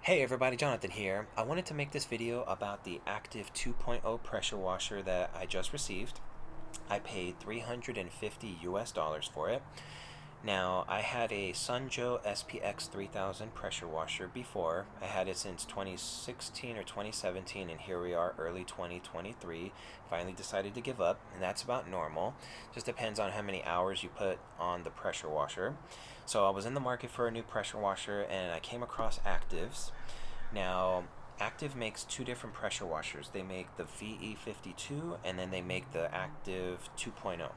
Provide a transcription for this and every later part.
Hey everybody, Jonathan here. I wanted to make this video about the Active 2.0 pressure washer that I just received. I paid 350 US dollars for it. Now, I had a Sunjo SPX 3000 pressure washer before. I had it since 2016 or 2017, and here we are, early 2023. Finally decided to give up, and that's about normal. Just depends on how many hours you put on the pressure washer. So I was in the market for a new pressure washer, and I came across Active's. Now, Active makes two different pressure washers. They make the VE52 and then they make the Active 2.0.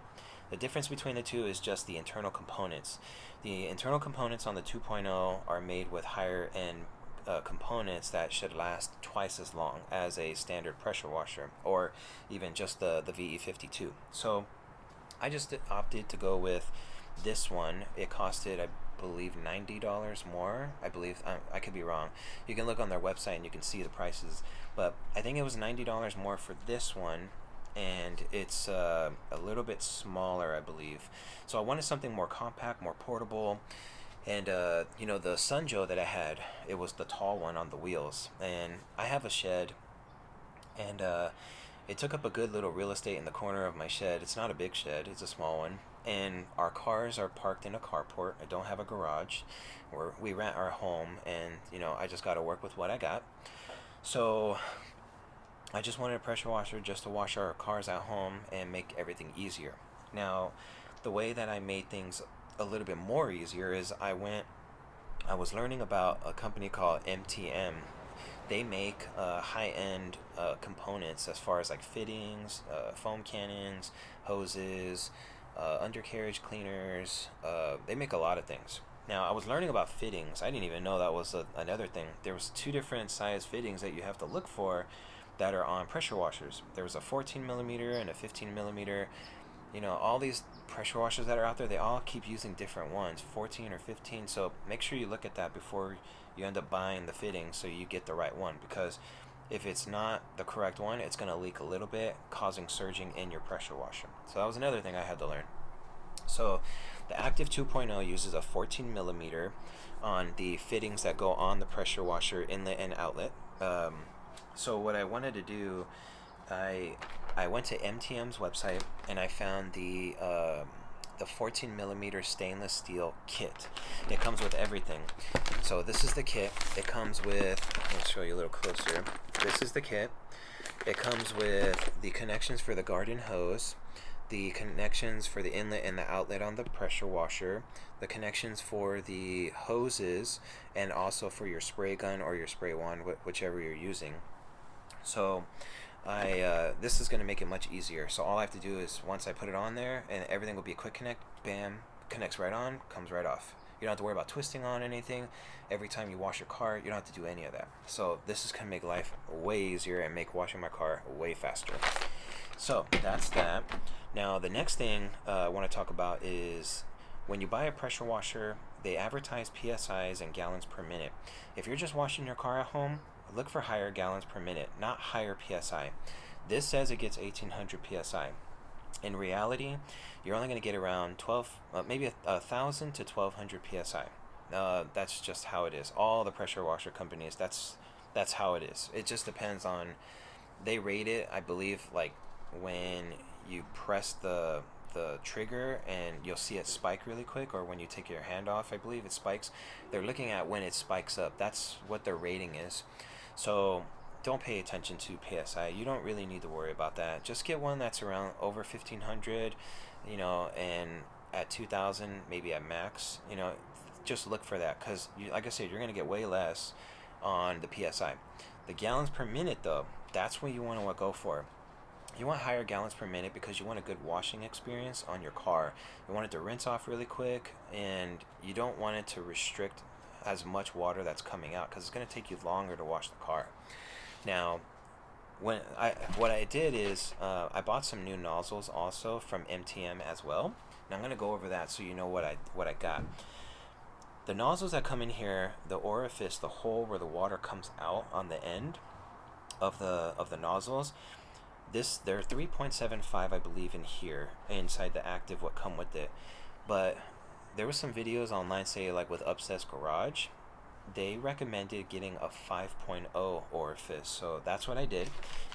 The difference between the two is just the internal components. The internal components on the 2.0 are made with higher end components that should last twice as long as a standard pressure washer, or even just the VE52. So I just opted to go with this one. It costed, I believe, $90 more. I believe, I could be wrong. You can look on their website and you can see the prices, but I think it was $90 more for this one, and it's a little bit smaller, I believe. So I wanted something more compact, more portable. And the Sunjo that I had, it was the tall one on the wheels, and I have a shed, and it took up a good little real estate in the corner of my shed. It's not a big shed, it's a small one. And our cars are parked in a carport. I don't have a garage. We rent our home, and I just got to work with what I got. So I just wanted a pressure washer just to wash our cars at home and make everything easier. Now, the way that I made things a little bit more easier is I was learning about a company called MTM. They make high-end components as far as like fittings, foam cannons, hoses, undercarriage cleaners. They make a lot of things. Now, I was learning about fittings. I didn't even know that was another thing. There was two different size fittings that you have to look for that are on pressure washers. There was a 14 millimeter and a 15 millimeter. All these pressure washers that are out there, they all keep using different ones, 14 or 15. So make sure you look at that before you end up buying the fitting, so you get the right one, because if it's not the correct one, it's going to leak a little bit, causing surging in your pressure washer. So that was another thing I had to learn. So the Active 2.0 uses a 14 millimeter on the fittings that go on the pressure washer inlet and outlet. So what I wanted to do, I went to MTM's website and I found the 14 millimeter stainless steel kit. It comes with everything. So this is the kit. It comes with, let me show you a little closer. This is the kit. It comes with the connections for the garden hose, the connections for the inlet and the outlet on the pressure washer, the connections for the hoses, and also for your spray gun or your spray wand, whichever you're using. So this is going to make it much easier. So all I have to do is, once I put it on there, and everything will be a quick connect, bam, connects right on, comes right off. You don't have to worry about twisting on anything. Every time you wash your car, you don't have to do any of that. So this is going to make life way easier and make washing my car way faster. So that's that. Now the next thing I want to talk about is, when you buy a pressure washer, they advertise PSIs and gallons per minute. If you're just washing your car at home, look for higher gallons per minute, not higher PSI. This says it gets 1800 PSI. In reality, you're only going to get around 12, maybe 1000 to 1200 PSI. That's just how it is. All the pressure washer companies, that's how it is. It just depends on, they rate it, I believe, like when you press the trigger and you'll see it spike really quick, or when you take your hand off, I believe it spikes. They're looking at when it spikes up. That's what their rating is. So don't pay attention to PSI. You don't really need to worry about that. Just get one that's around over 1500, and at 2000 maybe at max. Just look for that, because like I said, you're going to get way less on the PSI. The gallons per minute though, that's what you want to go for. You want higher gallons per minute because you want a good washing experience on your car. You want it to rinse off really quick, and you don't want it to restrict as much water that's coming out, because it's going to take you longer to wash the car. Now, what I did is I bought some new nozzles also from MTM as well. Now I'm going to go over that so you know what I got. The nozzles that come in here, the orifice, the hole where the water comes out on the end of the nozzles, they're 3.75, I believe, in here inside the Active, what come with it. But there was some videos online, say like with Upset's Garage, they recommended getting a 5.0 orifice, so that's what I did.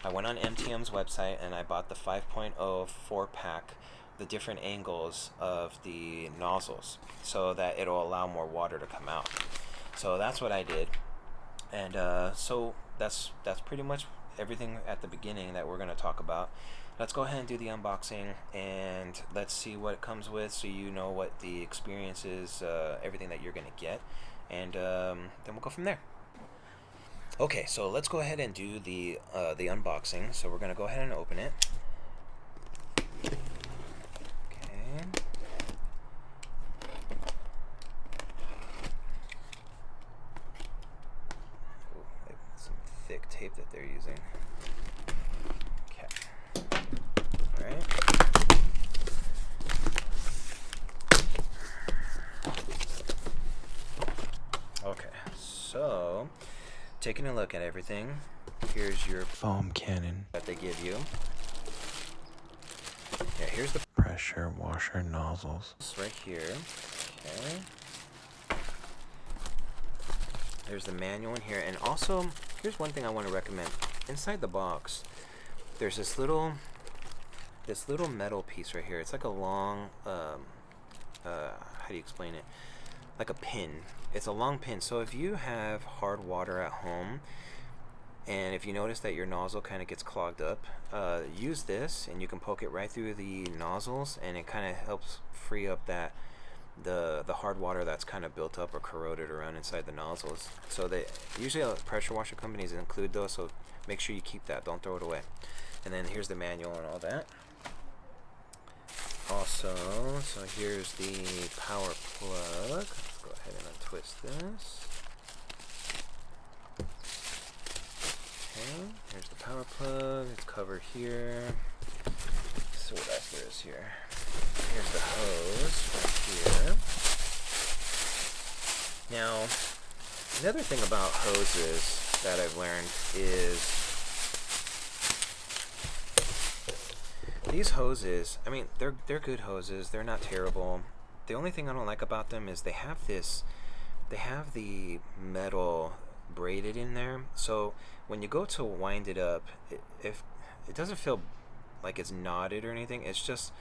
I went on MTM's website and I bought the 5.0 4-pack, the different angles of the nozzles, so that it'll allow more water to come out. So that's what I did, and so that's pretty much everything at the beginning that we're going to talk about. Let's go ahead and do the unboxing, and let's see what it comes with, so you know what the experience is, everything that you're going to get, and then we'll go from there. Okay, so let's go ahead and do the unboxing. So we're going to go ahead and open it. Okay. Ooh, some thick tape that they're using. Okay. Alright. Okay, so taking a look at everything, here's your foam cannon that they give you. Yeah, here's the pressure washer nozzles right here. Okay. There's the manual in here, and also here's one thing I want to recommend. Inside the box, there's this little metal piece right here. It's like a long, how do you explain it? Like a pin. It's a long pin. So if you have hard water at home, and if you notice that your nozzle kind of gets clogged up, use this, and you can poke it right through the nozzles, and it kind of helps free up that the hard water that's kind of built up or corroded around inside the nozzles. So they usually pressure washer companies include those, so make sure you keep that. Don't throw it away. And then here's the manual and all that. Also, so here's the power plug. Let's go ahead and untwist this. Okay, here's the power plug. It's covered here. Let's see what else there is here. Here's the hose right here. Now, another thing about hoses that I've learned is these hoses, I mean, they're good hoses. They're not terrible. The only thing I don't like about them is they have the metal braided in there. So when you go to wind it up, if it doesn't feel like it's knotted or anything, it's just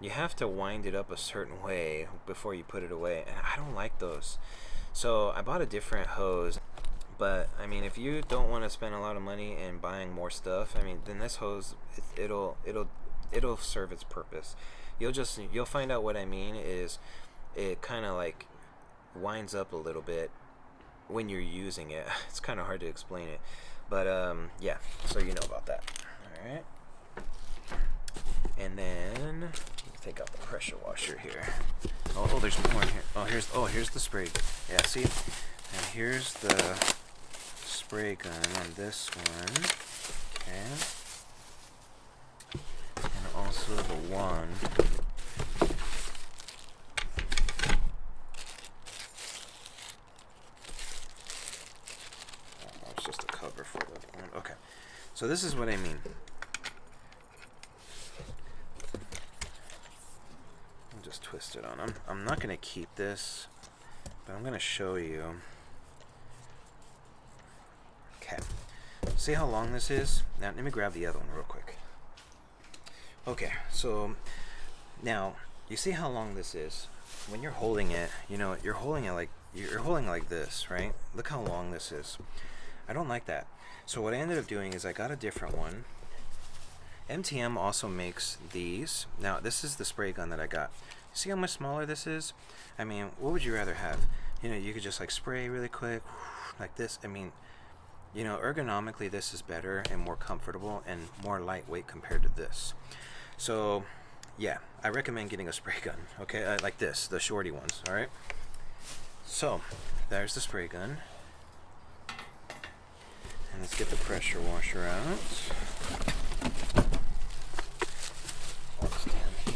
you have to wind it up a certain way before you put it away, and I don't like those. So I bought a different hose. But I mean, if you don't want to spend a lot of money in buying more stuff, I mean, then this hose, it'll serve its purpose. You'll find out what I mean is it kind of like winds up a little bit when you're using it. It's kind of hard to explain it, but yeah, so you know about that. All right, and then take out the pressure washer here. Oh, there's more in here. Here's the spray. Yeah, see, and here's the spray gun on this one. Okay. And also the one it's just a cover for the one. Okay, so this is what I mean. I'll just twist it on. I'm not gonna keep this, but I'm gonna show you. Okay, see how long this is? Now let me grab the other one real quick. Okay, so now you see how long this is. When you're holding it, you know, you're holding like this, right? Look how long this is. I don't like that. So what I ended up doing is I got a different one. MTM also makes these. Now this is the spray gun that I got. See how much smaller this is? I mean, what would you rather have? You know, you could just like spray really quick like this. I mean, you know, ergonomically this is better and more comfortable and more lightweight compared to this. So yeah, I recommend getting a spray gun, okay, like this, the shorty ones. All right, so there's the spray gun, and let's get the pressure washer out. What's down here?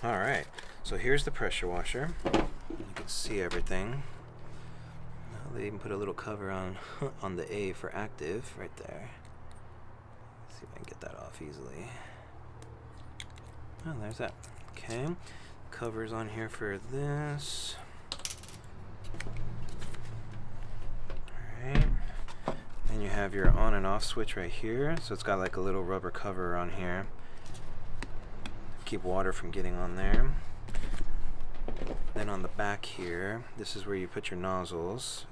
All right, so here's the pressure washer. You can see everything. They even put a little cover on on the A for active right there. see if I can get that off easily. Oh, there's that. Okay, covers on here for this. Alright, then you have your on and off switch right here. So it's got like a little rubber cover on here. Keep water from getting on there. Then on the back here, this is where you put your nozzles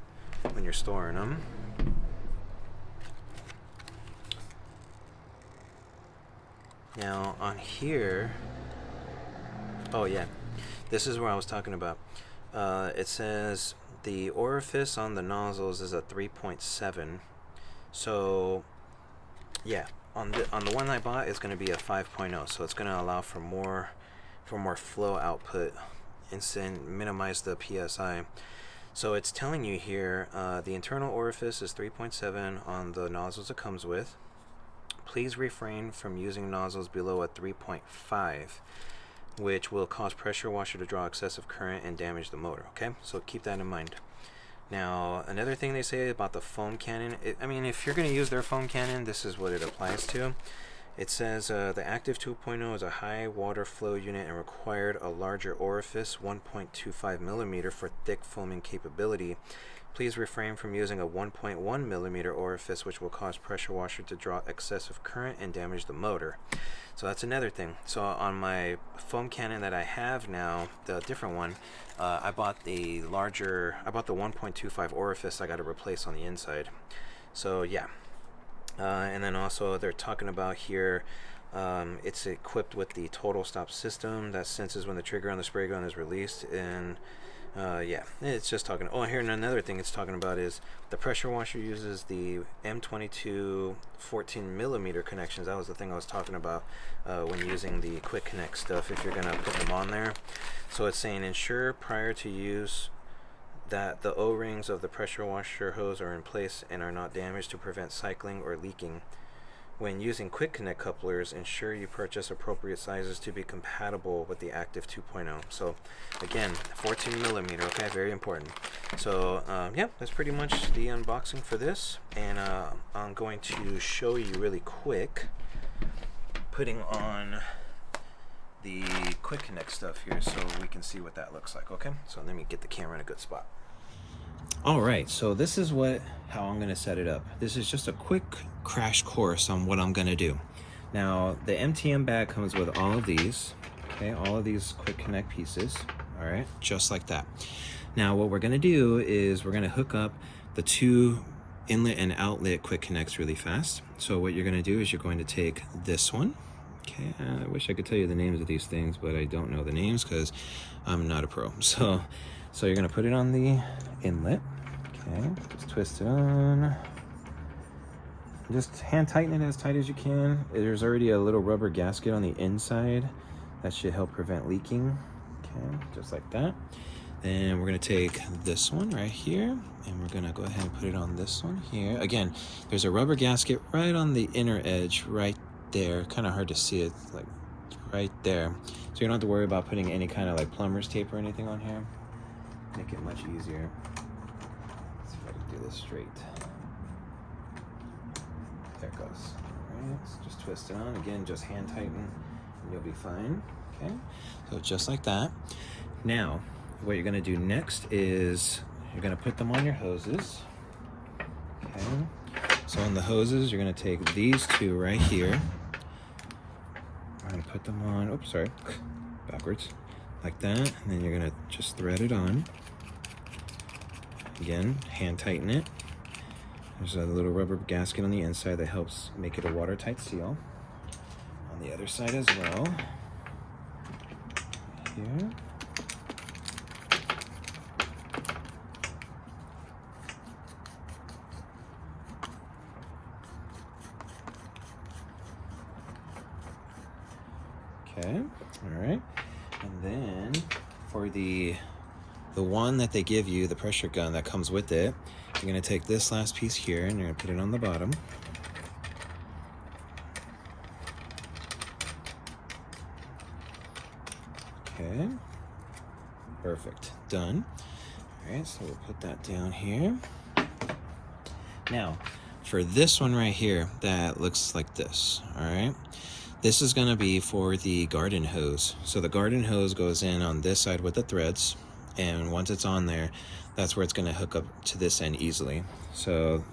when you're storing them. Now on here, oh yeah, this is where I was talking about. It says the orifice on the nozzles is a 3.7. So yeah, on the one I bought, it's going to be a 5.0. So it's going to allow for more flow output and minimize the PSI. So it's telling you here, the internal orifice is 3.7 on the nozzles it comes with. Please refrain from using nozzles below a 3.5, which will cause pressure washer to draw excessive current and damage the motor. Okay, so keep that in mind. Now, another thing they say about the foam cannon, I mean, if you're going to use their foam cannon, this is what it applies to. It says the Active 2.0 is a high water flow unit and required a larger orifice, 1.25 millimeter, for thick foaming capability. Please refrain from using a 1.1 millimeter orifice, which will cause pressure washer to draw excessive current and damage the motor. So that's another thing. So on my foam cannon that I have now, the different one, I bought the 1.25 orifice I got to replace on the inside. So yeah. And then also they're talking about here, it's equipped with the total stop system that senses when the trigger on the spray gun is released. And yeah, it's just talking. Oh, here, and another thing it's talking about is the pressure washer uses the M22 14 millimeter connections. That was the thing I was talking about when using the quick connect stuff, if you're gonna put them on there. So it's saying ensure prior to use that the O-rings of the pressure washer hose are in place and are not damaged to prevent cycling or leaking. When using quick connect couplers, ensure you purchase appropriate sizes to be compatible with the Active 2.0. So again, 14 millimeter, okay, very important. So yeah, that's pretty much the unboxing for this, and I'm going to show you really quick putting on the quick connect stuff here so we can see what that looks like. Okay, so let me get the camera in a good spot. Alright, so this is how I'm going to set it up. This is just a quick crash course on what I'm going to do. Now, the MTM bag comes with all of these, okay, all of these quick connect pieces, alright, just like that. Now, what we're going to do is we're going to hook up the two inlet and outlet quick connects really fast. So what you're going to do is you're going to take this one. Okay, I wish I could tell you the names of these things, but I don't know the names because I'm not a pro. So you're going to put it on the inlet. Okay, just twist it on. Just hand tighten it as tight as you can. There's already a little rubber gasket on the inside that should help prevent leaking. Okay, just like that. Then we're going to take this one right here, and we're going to go ahead and put it on this one here. Again, there's a rubber gasket right on the inner edge right there. Kind of hard to see it, like right there. So you don't have to worry about putting any kind of like plumber's tape or anything on here. Make it much easier. Let's see if I can do this straight. There it goes. Alright, so just twist it on. Again, just hand tighten and you'll be fine. Okay, so just like that. Now, what you're going to do next is you're going to put them on your hoses. Okay, so on the hoses, you're going to take these two right here. I'm going to put them on, oops, sorry, backwards, like that. And then you're going to just thread it on. Again, hand tighten it. There's a little rubber gasket on the inside that helps make it a watertight seal. On the other side as well. Here. Okay, all right. And then for the one that they give you, the pressure gun that comes with it, you're going to take this last piece here and you're going to put it on the bottom. Okay, perfect, done. All right, so we'll put that down here. Now, for this one right here that looks like this, all right, this is going to be for the garden hose. So the garden hose goes in on this side with the threads, and once it's on there, that's where it's going to hook up to this end easily. So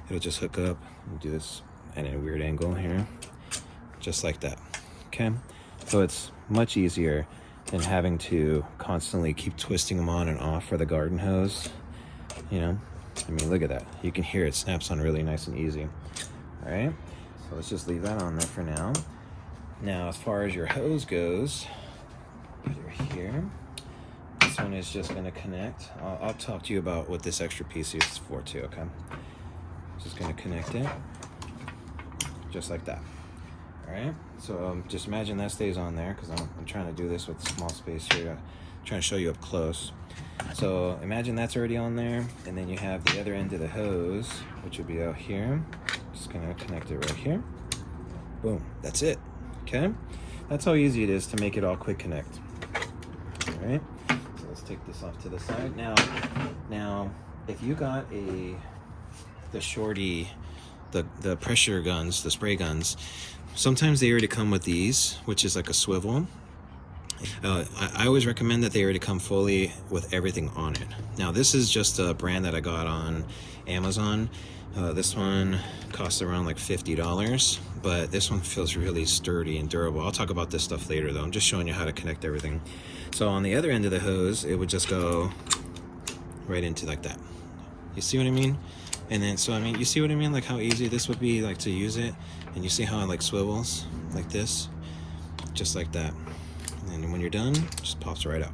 it'll just hook up and do this at a weird angle here, just like that. Okay, so it's much easier than having to constantly keep twisting them on and off for the garden hose. You know, I mean, look at that. You can hear it snaps on really nice and easy. All right, so let's just leave that on there for now. Now, as far as your hose goes, put it here. This one is just going to connect. I'll talk to you about what this extra piece is for too, okay? Just going to connect it, just like that. All right, so just imagine that stays on there, because I'm trying to do this with small space here. I'm trying to show you up close. So imagine that's already on there, and then you have the other end of the hose, which will be out here. Just going to connect it right here. Boom, that's it. Okay, that's how easy it is to make it all quick connect. All right, so let's take this off to the side. Now, if you got the shorty, the pressure guns, the spray guns, sometimes they already come with these, which is like a swivel. I always recommend that they already come fully with everything on it. Now, this is just a brand that I got on Amazon. This one costs around like $50, but this one feels really sturdy and durable. I'll talk about this stuff later though. I'm just showing you how to connect everything. So on the other end of the hose, it would just go right into like that. You see what I mean? And then, so I mean, you see what I mean? Like how easy this would be like to use it. And you see how it like swivels like this, just like that. And when you're done, it just pops right out.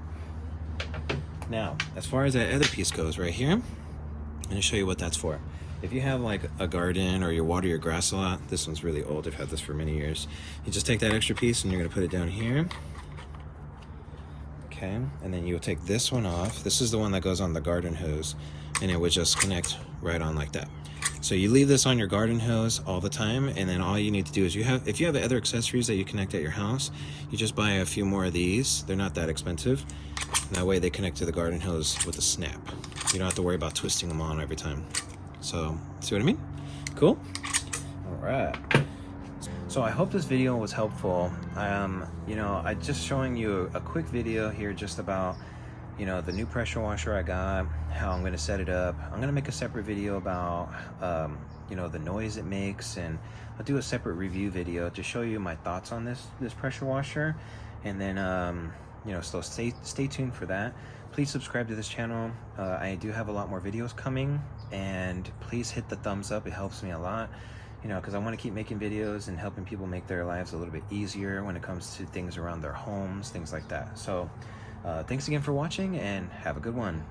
Now, as far as that other piece goes right here, I'm gonna show you what that's for. If you have like a garden or you water your grass a lot, this one's really old, I've had this for many years. You just take that extra piece and you're gonna put it down here. Okay, and then you'll take this one off. This is the one that goes on the garden hose, and it would just connect right on like that. So you leave this on your garden hose all the time, and then all you need to do is if you have other accessories that you connect at your house, you just buy a few more of these. They're not that expensive. That way they connect to the garden hose with a snap. You don't have to worry about twisting them on every time. So, see what I mean? Cool? All right. So I hope this video was helpful. You know, I just showing you a quick video here just about, you know, the new pressure washer I got, how I'm going to set it up. I'm going to make a separate video about, you know, the noise it makes, and I'll do a separate review video to show you my thoughts on this pressure washer. And then, you know, so stay tuned for that. Please subscribe to this channel. I do have a lot more videos coming, and please hit the thumbs up. It helps me a lot, you know, because I want to keep making videos and helping people make their lives a little bit easier when it comes to things around their homes, things like that. So thanks again for watching, and have a good one.